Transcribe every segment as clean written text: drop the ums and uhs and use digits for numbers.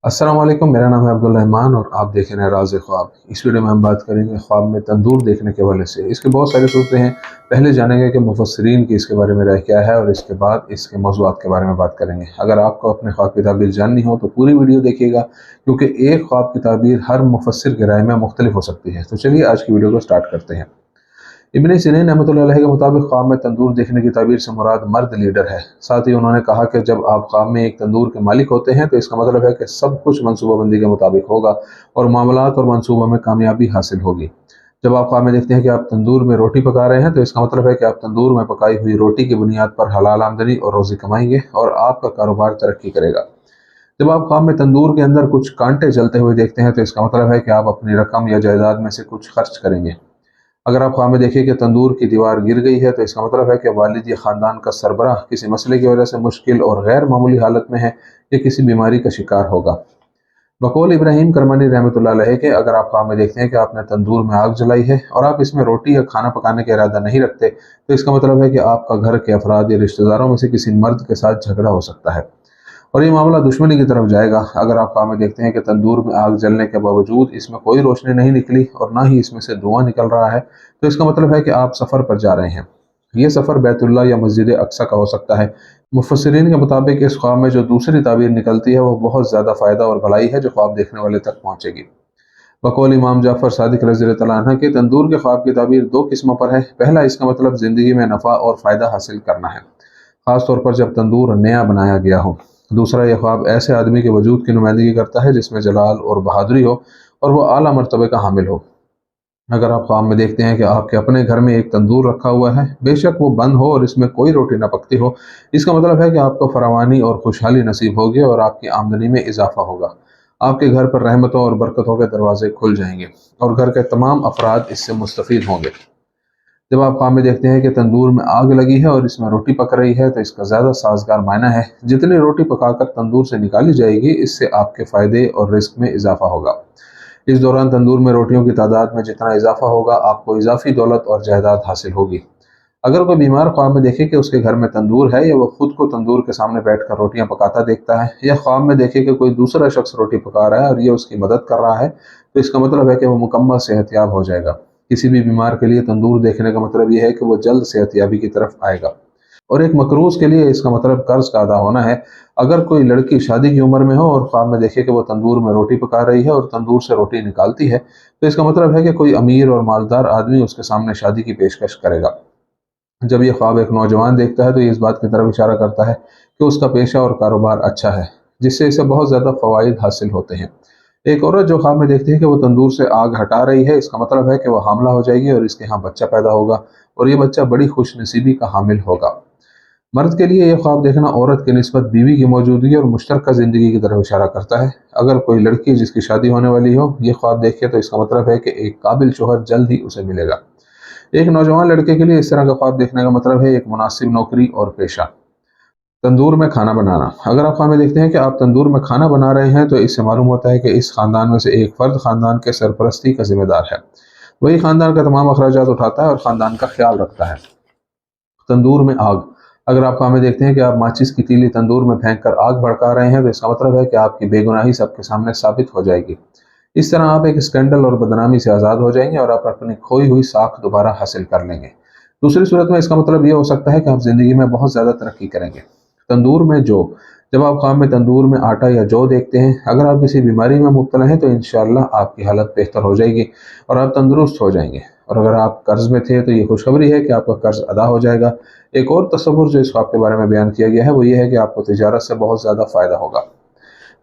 अस्सलाम वालेकुम, मेरा नाम है अब्दुल रहमान और आप देख रहे हैं राज़ ख्वाब। इस वीडियो में हम बात करेंगे ख्वाब में तंदूर देखने के हवाले से। इसके बहुत सारी सूरतें हैं। पहले जानेंगे कि मुफस्सिरीन की इसके बारे में राय क्या है और इसके बाद इसके मौज़ूआत के बारे में बात करेंगे। अगर आपको अपने ख्वाब की ताबीर जाननी हो तो पूरी वीडियो देखिएगा, क्योंकि एक ख्वाब की ताबीर हर मुफस्सिर की राय में मुख्तलिफ हो सकती है। तो चलिए आज की वीडियो को स्टार्ट करते हैं। इब्न सीरीन रहमतुल्लाह अलैह के मुताबिक ख्वाब में तंदूर देखने की ताबीर से मुराद मर्द लीडर है। साथ ही उन्होंने कहा कि जब आप ख्वाब में एक तंदूर के मालिक होते हैं तो इसका मतलब है कि सब कुछ मनसूबाबंदी के मुताबिक होगा और मामलात और मनसूबों में कामयाबी हासिल होगी। जब आप ख्वाब में देखते हैं कि आप तंदूर में रोटी पका रहे हैं तो इसका मतलब है कि आप तंदूर में पकाई हुई रोटी की बुनियाद पर हलाल आमदनी और रोजी कमाएंगे और आपका कारोबार तरक्की करेगा। जब आप ख्वाब में तंदूर के अंदर कुछ कांटे जलते हुए देखते हैं तो इसका मतलब है कि आप अपनी रकम या जायदाद में से कुछ खर्च करेंगे। अगर आप ख्वाब में देखें कि तंदूर की दीवार गिर गई है तो इसका मतलब है कि वालिद या ख़ानदान का सरबराह किसी मसले की वजह से मुश्किल और गैर मामूली हालत में है या किसी बीमारी का शिकार होगा। बकौल इब्राहिम करमानी रहमतुल्लाह अलैह के अगर आप ख्वाब में देखते हैं कि आपने तंदूर में आग जलाई है और आप इसमें रोटी या खाना पकाने का इरादा नहीं रखते तो इसका मतलब है कि आपका घर के अफराद या रिश्तेदारों में से किसी मर्द के साथ झगड़ा हो सकता है और ये मामला दुश्मनी की तरफ जाएगा। अगर आप ख्वाब में देखते हैं कि तंदूर में आग जलने के बावजूद इसमें कोई रोशनी नहीं निकली और ना ही इसमें से धुआं निकल रहा है तो इसका मतलब है कि आप सफ़र पर जा रहे हैं। ये सफ़र बैतुल्लाह या मस्जिद अक्सा का हो सकता है। मुफस्सिरीन के मुताबिक इस ख्वाब में जो दूसरी ताबीर निकलती है वो बहुत ज़्यादा फ़ायदा और भलाई है जो ख्वाब देखने वाले तक पहुँचेगी। बकौल इमाम जाफ़र सादिक रज़ी तआला अन्हु के तंदूर के ख्वाब की ताबीर दो किस्मों पर है। पहला, इसका मतलब ज़िंदगी में नफ़ा और फ़ायदा हासिल करना है, ख़ास तौर पर जब तंदूर नया बनाया गया हो। दूसरा, यह ख्वाब ऐसे आदमी के वजूद की नुमाइंदगी करता है जिसमें जलाल और बहादुरी हो और वह आला मर्तबे का हामिल हो। अगर आप ख्वाब में देखते हैं कि आपके अपने घर में एक तंदूर रखा हुआ है, बेशक वो बंद हो और इसमें कोई रोटी न पकती हो, इसका मतलब है कि आपको फरावानी और खुशहाली नसीब होगी और आपकी आमदनी में इजाफा होगा। आपके घर पर रहमतों और बरकतों के दरवाजे खुल जाएंगे और घर के तमाम अफराद इससे मुस्तफीद होंगे। जब आप ख्वाब में देखते हैं कि तंदूर में आग लगी है और इसमें रोटी पक रही है तो इसका ज़्यादा साजगार मायना है जितनी रोटी पकाकर तंदूर से निकाली जाएगी इससे आपके फ़ायदे और रिस्क में इजाफा होगा। इस दौरान तंदूर में रोटियों की तादाद में जितना इजाफा होगा आपको इजाफी दौलत और जायदाद हासिल होगी। अगर कोई बीमार ख्वाब में देखे कि उसके घर में तंदूर है या वह खुद को तंदूर के सामने बैठकर रोटियां पकाता देखता है या ख्वाब में देखे कि कोई दूसरा शख्स रोटी पका रहा है और ये उसकी मदद कर रहा है तो इसका मतलब है कि वह मुकम्मल सेहतयाब हो जाएगा। किसी भी बीमार के लिए तंदूर देखने का मतलब यह है कि वह जल्द सेहतयाबी की तरफ आएगा और एक मकरूज के लिए इसका मतलब कर्ज का अदा होना है। अगर कोई लड़की शादी की उम्र में हो और ख्वाब में देखे कि वो तंदूर में रोटी पका रही है और तंदूर से रोटी निकालती है तो इसका मतलब है कि कोई अमीर और मालदार आदमी उसके सामने शादी की पेशकश करेगा। जब ये ख्वाब एक नौजवान देखता है तो ये इस बात की तरफ इशारा करता है कि उसका पेशा और कारोबार अच्छा है, जिससे इसे बहुत ज़्यादा फ़वाइद हासिल होते हैं। एक औरत जो ख्वाब में देखती है कि वो तंदूर से आग हटा रही है, इसका मतलब है कि वह हामला हो जाएगी और इसके यहाँ बच्चा पैदा होगा और ये बच्चा बड़ी खुशनसीबी का हामिल होगा। मर्द के लिए यह ख्वाब देखना औरत की निस्बत बीवी की मौजूदगी और मुश्तरका ज़िंदगी की तरफ इशारा करता है। अगर कोई लड़की जिसकी शादी होने वाली हो ये ख्वाब देखे तो इसका मतलब है कि एक काबिल शोहर जल्द ही उसे मिलेगा। एक नौजवान लड़के के लिए इस तरह का ख्वाब देखने का मतलब है एक मुनासिब नौकरी और पेशा। तंदूर में खाना बनाना, अगर आप ख्वाब में देखते हैं कि आप तंदूर में खाना बना रहे हैं तो इससे मालूम होता है कि इस खानदान में से एक फर्द खानदान के सरपरस्ती का जिम्मेदार है। वही खानदान का तमाम अखराजात उठाता है और खानदान का ख्याल रखता है। तंदूर में आग, अगर आप ख्वाब में देखते हैं कि आप माचिस की तीली तंदूर में फेंक कर आग भड़का रहे हैं तो इसका मतलब है कि आपकी बेगुनाही सबके सामने साबित हो जाएगी। इस तरह आप एक स्कैंडल और बदनामी से आज़ाद हो जाएंगे और आप अपनी खोई हुई साख दोबारा हासिल कर लेंगे। दूसरी सूरत में इसका मतलब ये हो सकता है कि आप ज़िंदगी में बहुत ज़्यादा तरक्की करेंगे। तंदूर में जौ, जब आप ख्वाब में तंदूर में आटा या जौ देखते हैं, अगर आप किसी बीमारी में मुब्तला हैं तो इंशाअल्लाह आपकी हालत बेहतर हो जाएगी और आप तंदुरुस्त हो जाएंगे। और अगर आप कर्ज में थे तो ये खुशखबरी है कि आपका कर्ज अदा हो जाएगा। एक और तस्वुर जो इस ख्वाब के बारे में बयान किया गया है वो ये है कि आपको तिजारत से बहुत ज़्यादा फ़ायदा होगा।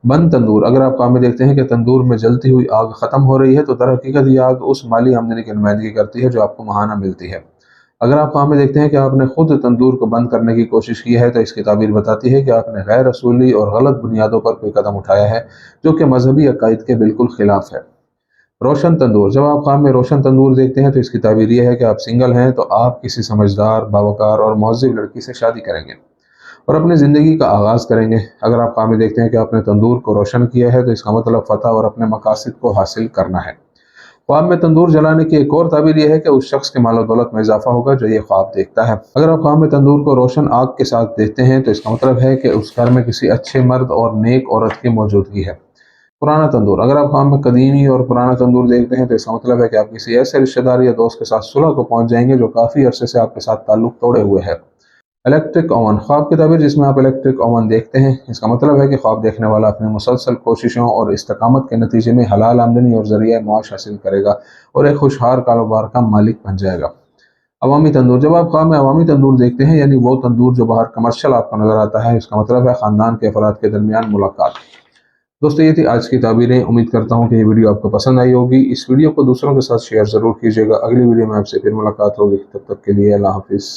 बंद तंदूर, अगर आप ख्वाब में देखते हैं कि तंदूर में जलती हुई आग ख़त्म हो रही है तो दर हकीकत ये आग उस माली आमदनी की नुमाइंदगी करती है जो आपको माहाना मिलती है। अगर आप ख्वाब में देखते हैं कि आपने खुद तंदूर को बंद करने की कोशिश की है तो इसकी ताबीर बताती है कि आपने गैर रसूली और गलत बुनियादों पर कोई कदम उठाया है जो कि मजहबी अकायद के बिल्कुल खिलाफ है। रोशन तंदूर, जब आप ख्वाब में रोशन तंदूर देखते हैं तो इसकी ताबीर यह है कि आप सिंगल हैं तो आप किसी समझदार, बावकार और महज़िब लड़की से शादी करेंगे और अपनी ज़िंदगी का आगाज़ करेंगे। अगर आप ख्वाब में देखते हैं कि आपने तंदूर को रोशन किया है तो इसका मतलब फ़तह और अपने मकासद को हासिल करना है। ख्वाब में तंदूर जलाने की एक और ताबीर यह है कि उस शख्स के मालो दौलत में इजाफा होगा जो ये ख्वाब देखता है। अगर आप ख्वाब में तंदूर को रोशन आग के साथ देखते हैं तो इसका मतलब है कि उस घर में किसी अच्छे मर्द और नेक औरत की मौजूदगी है। पुराना तंदूर, अगर आप ख्वाब में कदीमी और पुराना तंदूर देखते हैं तो इसका मतलब है कि आप किसी ऐसे रिश्तेदार या दोस्त के साथ सुलह को पहुंच जाएंगे जो काफ़ी अरसे से आपके साथ ताल्लुक़ तोड़े हुए है। इलेक्ट्रिक ओवन, ख्वाब की ताबीर जिसमें आप इलेक्ट्रिक ओवन देखते हैं, इसका मतलब है कि ख्वाब देखने वाला अपनी मुसलसल कोशिशों और इस्तकामत के नतीजे में हलाल आमदनी और ज़रिया माश हासिल करेगा और एक खुशहाल कारोबार का मालिक बन जाएगा। अवामी तंदूर, जब आप ख्वाब में अवामी तंदूर देखते हैं यानी वो तंदूर जो बाहर कमर्शियल आपको नज़र आता है, इसका मतलब है ख़ानदान के अफराद के दरमियान मुलाकात। दोस्तों ये थी आज की ताबीरें। उम्मीद करता हूँ कि ये वीडियो आपको पसंद आई होगी। इस वीडियो को दूसरों के साथ शेयर ज़रूर कीजिएगा। अगली वीडियो में आपसे फिर मुलाकात होगी, तब तक के लिए अल्लाह हाफिज़।